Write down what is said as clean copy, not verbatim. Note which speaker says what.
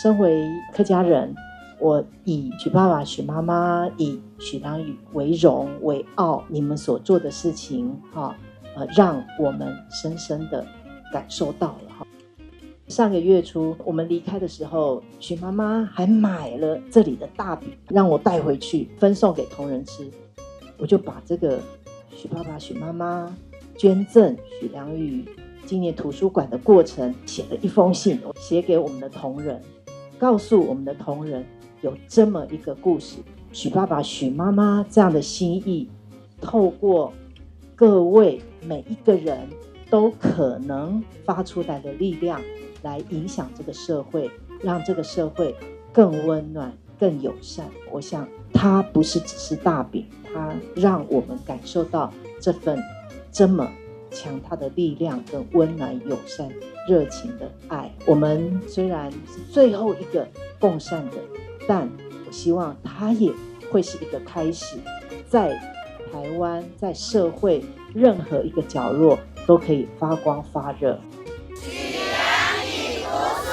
Speaker 1: 身为客家人，我以许爸爸、许妈妈、以许良宇为荣为傲，你们所做的事情让我们深深的感受到了。上个月初我们离开的时候，许妈妈还买了这里的大饼让我带回去分送给同仁吃，我就把这个许爸爸、许妈妈捐赠许良宇纪念图书馆的过程写了一封信，写给我们的同仁，告诉我们的同仁有这么一个故事，许爸爸、许妈妈这样的心意，透过各位每一个人都可能发出来的力量，来影响这个社会，让这个社会更温暖、更友善。我想它不是只是大饼，它让我们感受到这份这么强大的力量跟温暖、友善、热情的爱。我们虽然是最后一个共善的，但我希望它也会是一个开始，在台湾，在社会任何一个角落都可以发光发热。
Speaker 2: 许良宇图书